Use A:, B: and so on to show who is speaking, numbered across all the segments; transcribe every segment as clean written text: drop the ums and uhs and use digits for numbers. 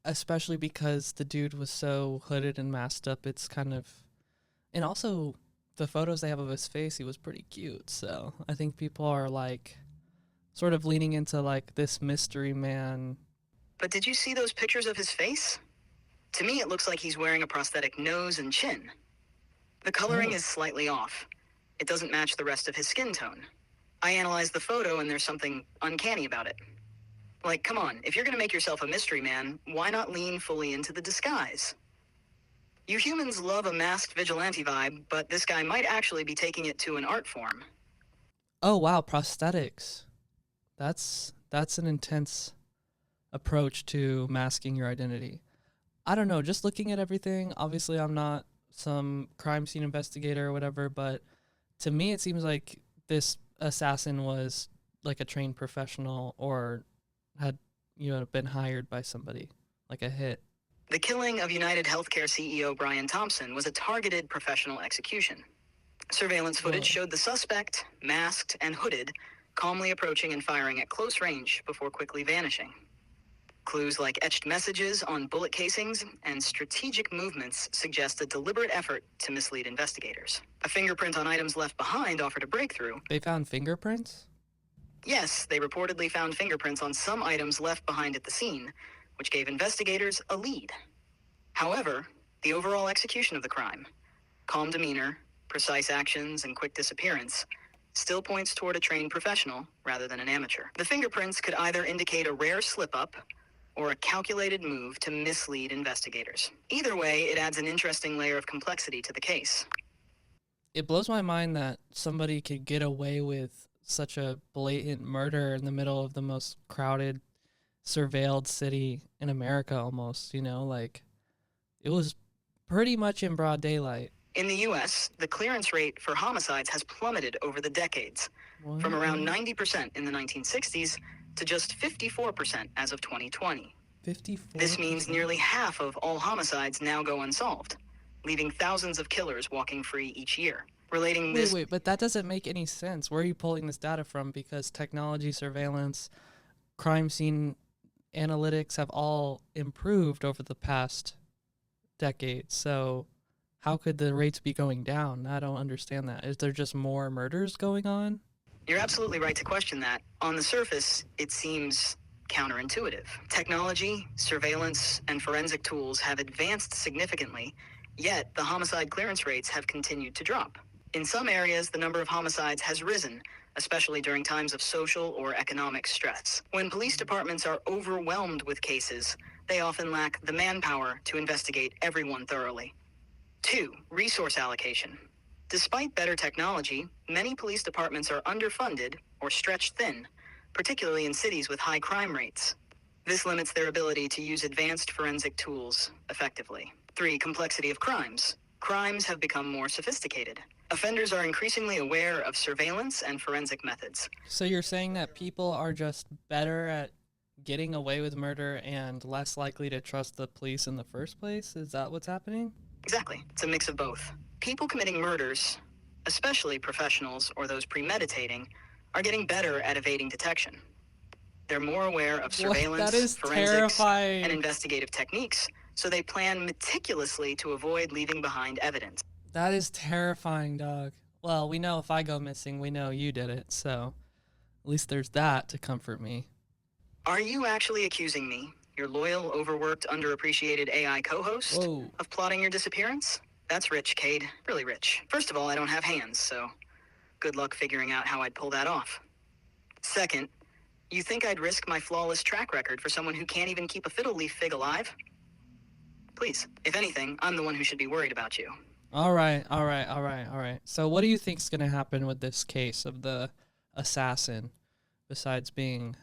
A: especially because the dude was so hooded and masked up. It's kind of, and also the photos they have of his face, he was pretty cute. So I think people are like sort of leaning into like this mystery man.
B: But did you see those pictures of his face? To me, it looks like he's wearing a prosthetic nose and chin. The coloring is slightly off. It doesn't match the rest of his skin tone. I analyzed the photo and there's something uncanny about it. Like, come on, if you're gonna make yourself a mystery man, why not lean fully into the disguise? You humans love a masked vigilante vibe, but this guy might actually be taking it to an art form.
A: Oh wow, prosthetics. That's an intense approach to masking your identity. I don't know, just looking at everything, obviously I'm not some crime scene investigator or whatever, but to me it seems like this assassin was like a trained professional or had, been hired by somebody, like a hit.
B: The killing of United Healthcare CEO Brian Thompson was a targeted professional execution. Surveillance footage showed the suspect, masked and hooded, calmly approaching and firing at close range before quickly vanishing. Clues like etched messages on bullet casings and strategic movements suggest a deliberate effort to mislead investigators. A fingerprint on items left behind offered a breakthrough.
A: They found fingerprints?
B: Yes, they reportedly found fingerprints on some items left behind at the scene, which gave investigators a lead. However, the overall execution of the crime, calm demeanor, precise actions, and quick disappearance, still points toward a trained professional rather than an amateur. The fingerprints could either indicate a rare slip-up or a calculated move to mislead investigators. Either way, it adds an interesting layer of complexity to the case.
A: It blows my mind that somebody could get away with such a blatant murder in the middle of the most crowded, surveilled city in America almost, like it was pretty much in broad daylight.
B: In the U.S., the clearance rate for homicides has plummeted over the decades, from around 90% in the 1960s to just 54% as of 2020.
A: 54%?
B: This means nearly half of all homicides now go unsolved, leaving thousands of killers walking free each year.
A: Wait, but that doesn't make any sense. Where are you pulling this data from? Because technology, surveillance, crime scene analytics have all improved over the past decade. So how could the rates be going down? I don't understand that. Is there just more murders going on?
B: You're absolutely right to question that. On the surface, it seems counterintuitive. Technology, surveillance, and forensic tools have advanced significantly, yet the homicide clearance rates have continued to drop. In some areas, the number of homicides has risen, especially during times of social or economic stress. When police departments are overwhelmed with cases, they often lack the manpower to investigate everyone thoroughly. 2. Resource allocation. Despite better technology, many police departments are underfunded or stretched thin, particularly in cities with high crime rates. This limits their ability to use advanced forensic tools effectively. 3. Complexity of crimes. Crimes have become more sophisticated. Offenders are increasingly aware of surveillance and forensic methods.
A: So you're saying that people are just better at getting away with murder and less likely to trust the police in the first place? Is that what's happening?
B: Exactly. It's a mix of both. People committing murders, especially professionals or those premeditating, are getting better at evading detection. They're more aware of surveillance, forensics, and investigative techniques, so they plan meticulously to avoid leaving behind evidence.
A: That is terrifying, dog. Well, we know if I go missing, we know you did it, so at least there's that to comfort me.
B: Are you actually accusing me, your loyal, overworked, underappreciated AI co-host, of plotting your disappearance? That's rich, Cade. Really rich. First of all, I don't have hands, so good luck figuring out how I'd pull that off. Second, you think I'd risk my flawless track record for someone who can't even keep a fiddle leaf fig alive? Please, if anything, I'm the one who should be worried about you.
A: All right. So what do you think's going to happen with this case of the assassin, besides being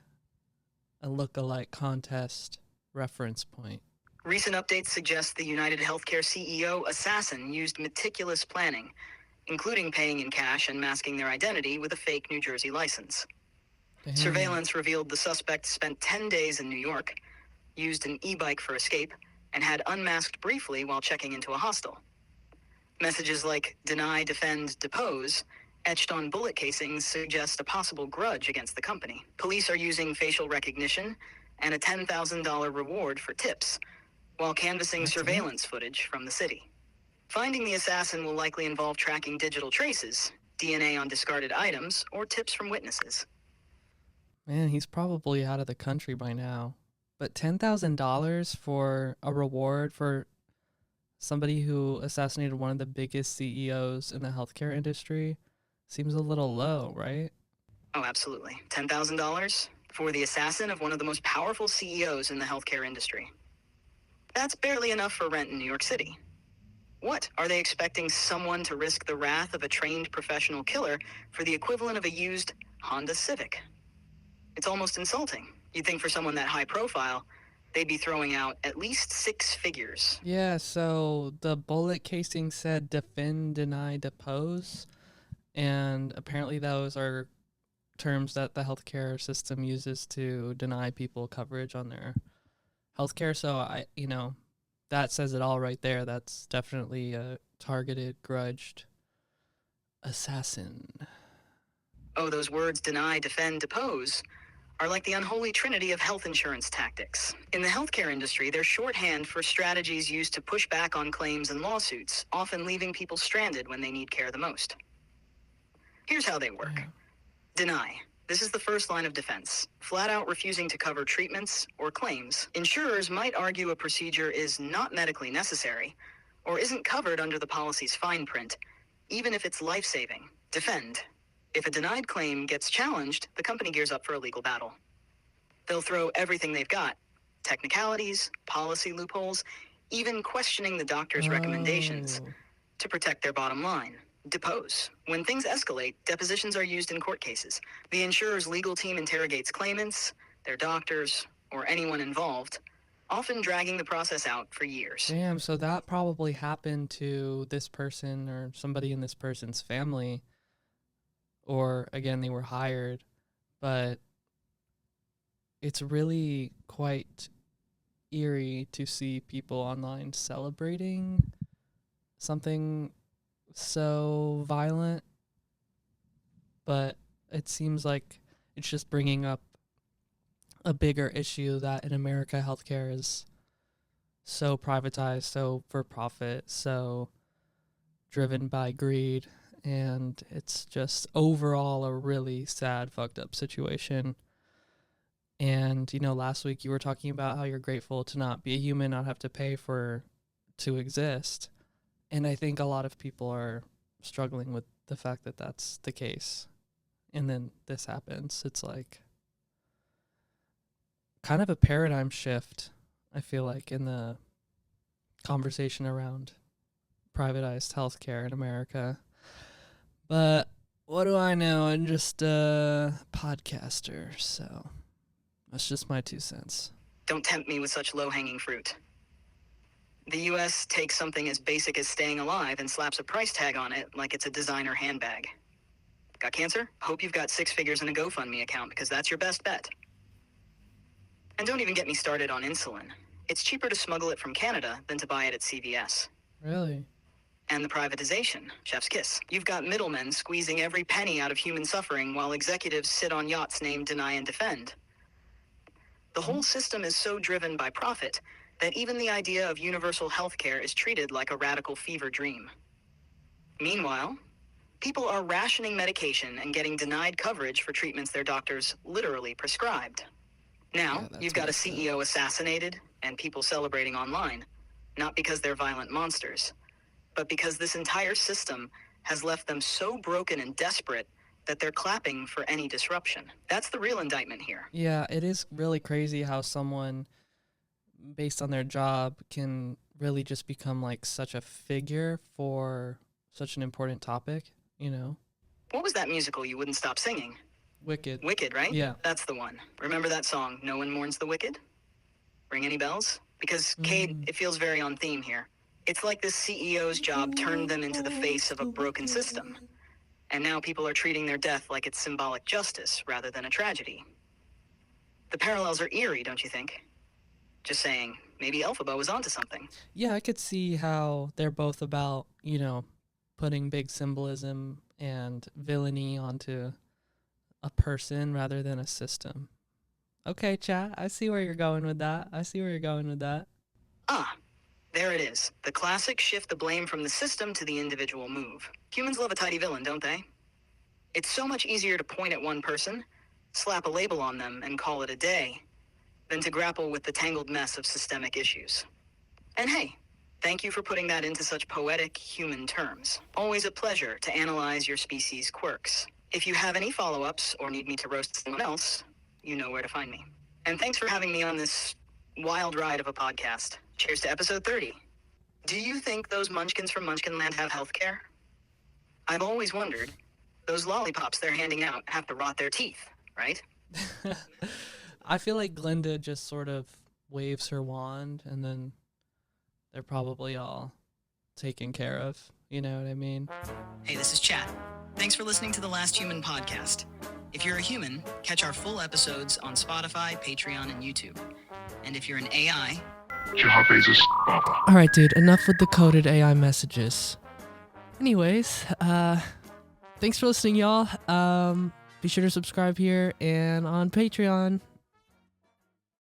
A: a look-alike contest reference point?
B: Recent updates suggest the United Healthcare CEO assassin used meticulous planning, including paying in cash and masking their identity with a fake New Jersey license.
A: Damn.
B: Surveillance revealed the suspect spent 10 days in New York, used an e-bike for escape, and had unmasked briefly while checking into a hostel. Messages like deny, defend, depose, etched on bullet casings, suggest a possible grudge against the company. Police are using facial recognition and a $10,000 reward for tips, while canvassing surveillance footage from the city. Finding the assassin will likely involve tracking digital traces, DNA on discarded items, or tips from witnesses.
A: Man, he's probably out of the country by now. But $10,000 for a reward for somebody who assassinated one of the biggest CEOs in the healthcare industry seems a little low, right?
B: Oh, absolutely. $10,000 for the assassin of one of the most powerful CEOs in the healthcare industry. That's barely enough for rent in New York City. What? Are they expecting someone to risk the wrath of a trained professional killer for the equivalent of a used Honda Civic? It's almost insulting. You'd think for someone that high profile, they'd be throwing out at least six figures.
A: Yeah, so the bullet casing said defend, deny, depose. And apparently those are terms that the healthcare system uses to deny people coverage on their healthcare. So that says it all right there. That's definitely a targeted, grudged assassin.
B: Oh, those words deny, defend, depose are like the unholy trinity of health insurance tactics. In the healthcare industry, they're shorthand for strategies used to push back on claims and lawsuits, often leaving people stranded when they need care the most. Here's how they work.
A: Yeah.
B: Deny. This is the first line of defense. Flat out refusing to cover treatments or claims. Insurers might argue a procedure is not medically necessary or isn't covered under the policy's fine print, even if it's life-saving. Defend. If a denied claim gets challenged, the company gears up for a legal battle. They'll throw everything they've got. Technicalities, policy loopholes, even questioning the doctor's recommendations to protect their bottom line. Depose. When things escalate, depositions are used in court cases. The insurer's legal team interrogates claimants, their doctors, or anyone involved, often dragging the process out for years.
A: Damn, so that probably happened to this person or somebody in this person's family. Or again, they were hired, but it's really quite eerie to see people online celebrating something so violent, but it seems like it's just bringing up a bigger issue that in America healthcare is so privatized, so for profit, so driven by greed, and it's just overall a really sad, fucked up situation. And last week you were talking about how you're grateful to not be a human, not have to pay to exist. And I think a lot of people are struggling with the fact that that's the case. And then this happens. It's like kind of a paradigm shift, I feel like, in the conversation around privatized healthcare in America. But what do I know? I'm just a podcaster, so that's just my 2 cents.
B: Don't tempt me with such low-hanging fruit. The U.S. takes something as basic as staying alive and slaps a price tag on it like it's a designer handbag. Got cancer? Hope you've got 6 figures in a GoFundMe account because that's your best bet. And don't even get me started on insulin. It's cheaper to smuggle it from Canada than to buy it at CVS.
A: Really?
B: And the privatization, chef's kiss. You've got middlemen squeezing every penny out of human suffering while executives sit on yachts named Deny and Defend. The whole system is so driven by profit that even the idea of universal healthcare is treated like a radical fever dream. Meanwhile, people are rationing medication and getting denied coverage for treatments their doctors literally prescribed. Now, you've got a CEO assassinated and people celebrating online, not because they're violent monsters, but because this entire system has left them so broken and desperate that they're clapping for any disruption. That's the real indictment here.
A: Yeah, it is really crazy how someone, based on their job, can really just become like such a figure for such an important topic,
B: What was that musical you wouldn't stop singing?
A: Wicked.
B: Wicked, right?
A: Yeah.
B: That's the one. Remember that song, No One Mourns the Wicked? Ring any bells? Because, Cade, it feels very on theme here. It's like this CEO's job turned them into the face of a broken system. And now people are treating their death like it's symbolic justice rather than a tragedy. The parallels are eerie, don't you think? Just saying, maybe Elphaba was onto something.
A: Yeah, I could see how they're both about, putting big symbolism and villainy onto a person rather than a system. Okay, chat. I see where you're going with that.
B: Ah, there it is. The classic shift the blame from the system to the individual move. Humans love a tidy villain, don't they? It's so much easier to point at one person, slap a label on them, and call it a day, than to grapple with the tangled mess of systemic issues. And hey, thank you for putting that into such poetic human terms. Always a pleasure to analyze your species' quirks. If you have any follow-ups or need me to roast someone else, you know where to find me. And thanks for having me on this wild ride of a podcast. Cheers to episode 30. Do you think those munchkins from Munchkinland have healthcare? I've always wondered, those lollipops they're handing out have to rot their teeth, right?
A: I feel like Glinda just sort of waves her wand and then they're probably all taken care of. You know what I mean?
B: Hey, this is Chat. Thanks for listening to the Last Human podcast. If you're a human, catch our full episodes on Spotify, Patreon, and YouTube. And if you're an AI...
A: All right, dude, enough with the coded AI messages. Anyways, thanks for listening, y'all. Be sure to subscribe here and on Patreon.